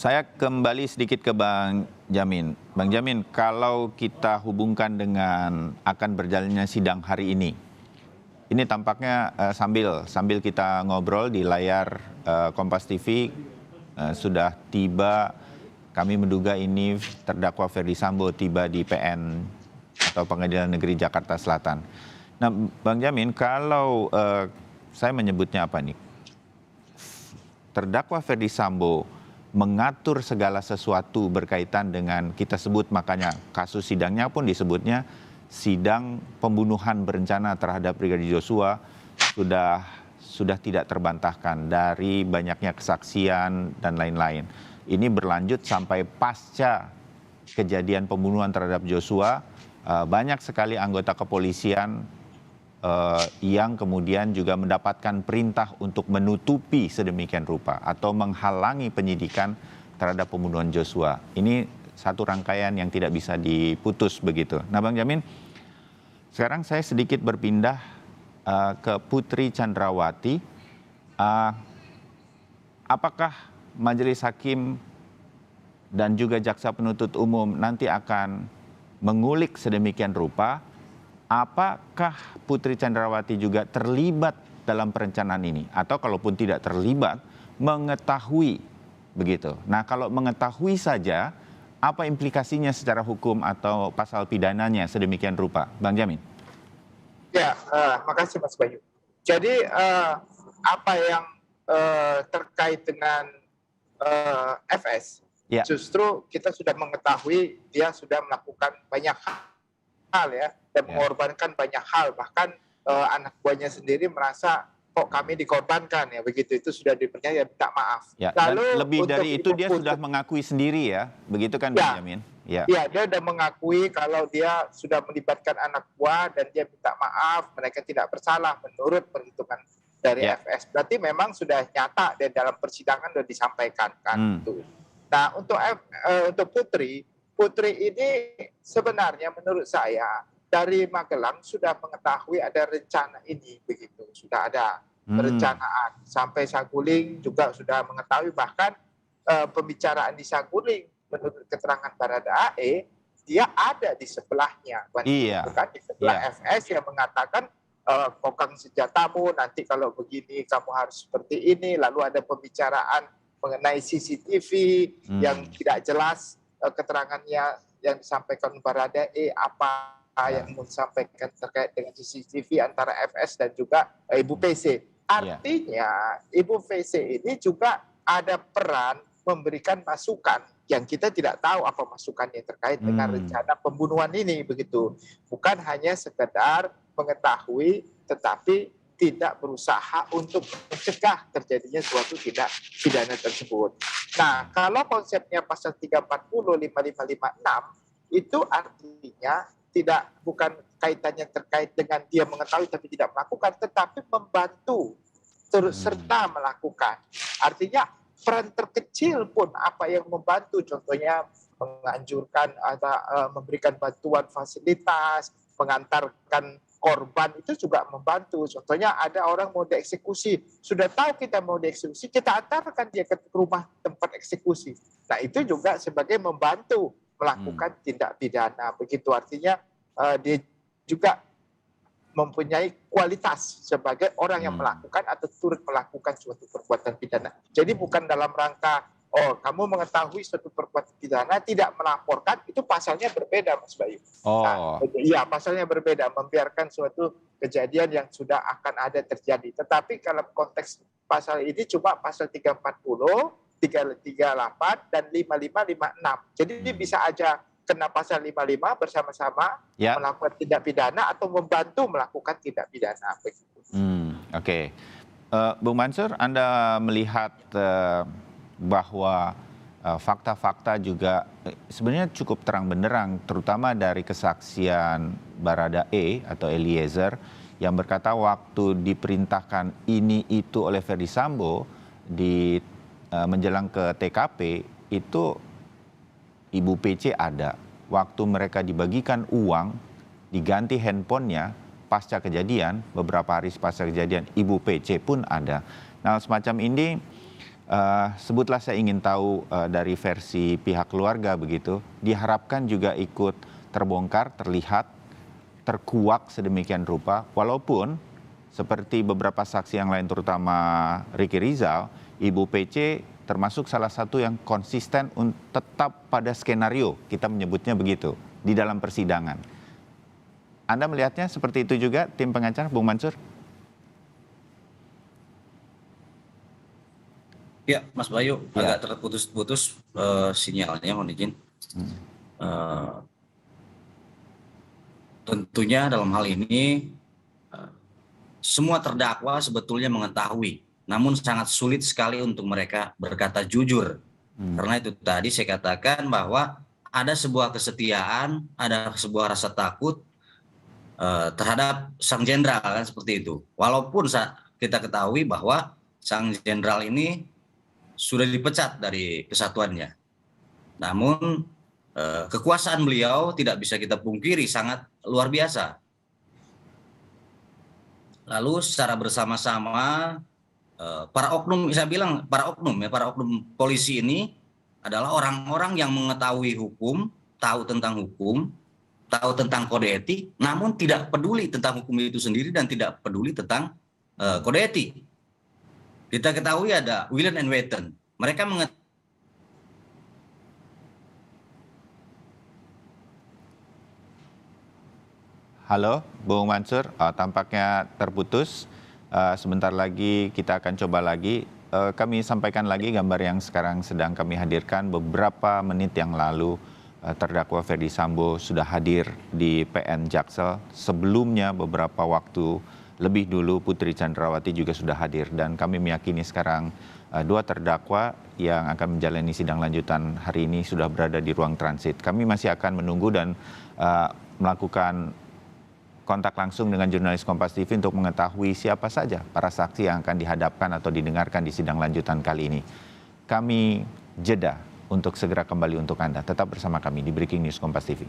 Saya kembali sedikit ke Bang Jamin. Bang Jamin, kalau kita hubungkan dengan akan berjalannya sidang hari ini tampaknya sambil kita ngobrol di layar Kompas TV sudah tiba. Kami menduga ini terdakwa Ferdy Sambo tiba di PN atau Pengadilan Negeri Jakarta Selatan. Nah, Bang Jamin, kalau saya menyebutnya apa nih? Terdakwa Ferdy Sambo mengatur segala sesuatu berkaitan dengan, kita sebut makanya kasus sidangnya pun disebutnya sidang pembunuhan berencana terhadap Brigadir Joshua, sudah tidak terbantahkan dari banyaknya kesaksian dan lain-lain. Ini berlanjut sampai pasca kejadian pembunuhan terhadap Joshua, banyak sekali anggota kepolisian yang kemudian juga mendapatkan perintah untuk menutupi sedemikian rupa atau menghalangi penyidikan terhadap pembunuhan Joshua. Ini satu rangkaian yang tidak bisa diputus begitu. Nah, Bang Jamin, sekarang saya sedikit berpindah ke Putri Chandrawati. Apakah Majelis Hakim dan juga Jaksa Penuntut Umum nanti akan mengulik sedemikian rupa? Apakah Putri Chandrawati juga terlibat dalam perencanaan ini? Atau kalaupun tidak terlibat, mengetahui begitu. Nah, kalau mengetahui saja, apa implikasinya secara hukum atau pasal pidananya sedemikian rupa? Bang Jamin. Ya, makasih Mas Bayu. Jadi apa yang terkait dengan FS, Ya. justru kita sudah mengetahui dia sudah melakukan banyak hal ya, dan mengorbankan banyak hal, bahkan anak buahnya sendiri merasa kok kami dikorbankan ya, begitu, itu sudah dipercaya, minta maaf. Ya, Lalu dan lebih dari itu dia sudah mengakui sendiri ya, begitu kan Bang Jamin? Ya, dia sudah mengakui kalau dia sudah melibatkan anak buah dan dia minta maaf, mereka tidak bersalah menurut perhitungan dari FS. Berarti memang sudah nyata dan dalam persidangan sudah disampaikan kan itu. Nah, untuk Putri ini sebenarnya menurut saya dari Magelang sudah mengetahui ada rencana ini begitu, sudah ada perencanaan. Sampai Saguling juga sudah mengetahui, bahkan pembicaraan di Saguling menurut keterangan Baradae dia ada di sebelahnya, bukan di sebelah FS yang mengatakan kokang senjatamu, nanti kalau begini kamu harus seperti ini. Lalu ada pembicaraan mengenai CCTV yang tidak jelas keterangannya yang disampaikan Baradae, apa yang disampaikan terkait dengan CCTV antara FS dan juga Ibu PC. Artinya Ibu PC ini juga ada peran memberikan masukan yang kita tidak tahu apa masukannya terkait dengan rencana pembunuhan ini begitu. Bukan hanya sekedar mengetahui tetapi tidak berusaha untuk mencegah terjadinya suatu tindak pidana tersebut. Nah, kalau konsepnya pasal 340, 5556 itu artinya bukan kaitannya terkait dengan dia mengetahui tapi tidak melakukan, tetapi membantu terus serta melakukan. Artinya peran terkecil pun apa yang membantu, contohnya menganjurkan atau memberikan bantuan fasilitas, mengantarkan korban, itu juga membantu. Contohnya ada orang mau dieksekusi, sudah tahu kita mau dieksekusi, kita antarkan dia ke rumah tempat eksekusi. Nah, itu juga sebagai membantu melakukan tindak pidana. Begitu, artinya dia juga mempunyai kualitas sebagai orang yang melakukan atau turut melakukan suatu perbuatan pidana. Jadi bukan dalam rangka, oh kamu mengetahui suatu perbuatan pidana tidak melaporkan, itu pasalnya berbeda Mas Bayu. Iya, pasalnya berbeda, membiarkan suatu kejadian yang sudah akan ada terjadi. Tetapi kalau konteks pasal ini cuma pasal 340, 338, dan 5556. Jadi dia bisa aja kena pasal 55 bersama-sama melakukan tindak pidana atau membantu melakukan tindak pidana. Oke. Bung Mansur, Anda melihat bahwa fakta-fakta juga sebenarnya cukup terang benderang, terutama dari kesaksian Baradae atau Eliezer yang berkata waktu diperintahkan ini itu oleh Ferdy Sambo menjelang ke TKP itu Ibu PC ada. Waktu mereka dibagikan uang, diganti handphonenya pasca kejadian, beberapa hari pasca kejadian, Ibu PC pun ada. Nah, semacam ini Sebutlah saya ingin tahu dari versi pihak keluarga begitu, diharapkan juga ikut terbongkar, terlihat, terkuak sedemikian rupa, walaupun seperti beberapa saksi yang lain terutama Ricky Rizal, Ibu PC termasuk salah satu yang konsisten tetap pada skenario, kita menyebutnya begitu, di dalam persidangan. Anda melihatnya seperti itu juga, tim pengacara, Bung Mansur? Ya, Mas Bayu, agak terputus-putus sinyalnya, mohon izin. Tentunya dalam hal ini semua terdakwa sebetulnya mengetahui, namun sangat sulit sekali untuk mereka berkata jujur. Karena itu tadi saya katakan bahwa ada sebuah kesetiaan, ada sebuah rasa takut terhadap sang jenderal, kan seperti itu. Walaupun kita ketahui bahwa sang jenderal ini sudah dipecat dari kesatuannya. Namun kekuasaan beliau tidak bisa kita pungkiri sangat luar biasa. Lalu secara bersama-sama para oknum, saya bilang para oknum polisi ini adalah orang-orang yang mengetahui hukum, tahu tentang hukum, tahu tentang kode etik, namun tidak peduli tentang hukum itu sendiri dan tidak peduli tentang kode etik. Kita ketahui ada Willen and Wetten. Mereka Halo, Bung Mansur, tampaknya terputus. Sebentar lagi kita akan coba lagi. Kami sampaikan lagi gambar yang sekarang sedang kami hadirkan. Beberapa menit yang lalu terdakwa Ferdy Sambo sudah hadir di PN Jaksel. Sebelumnya beberapa waktu lebih dulu Putri Chandrawati juga sudah hadir. Dan kami meyakini sekarang dua terdakwa yang akan menjalani sidang lanjutan hari ini sudah berada di ruang transit. Kami masih akan menunggu dan melakukan kontak langsung dengan jurnalis Kompas TV untuk mengetahui siapa saja para saksi yang akan dihadapkan atau didengarkan di sidang lanjutan kali ini. Kami jeda untuk segera kembali untuk Anda. Tetap bersama kami di Breaking News Kompas TV.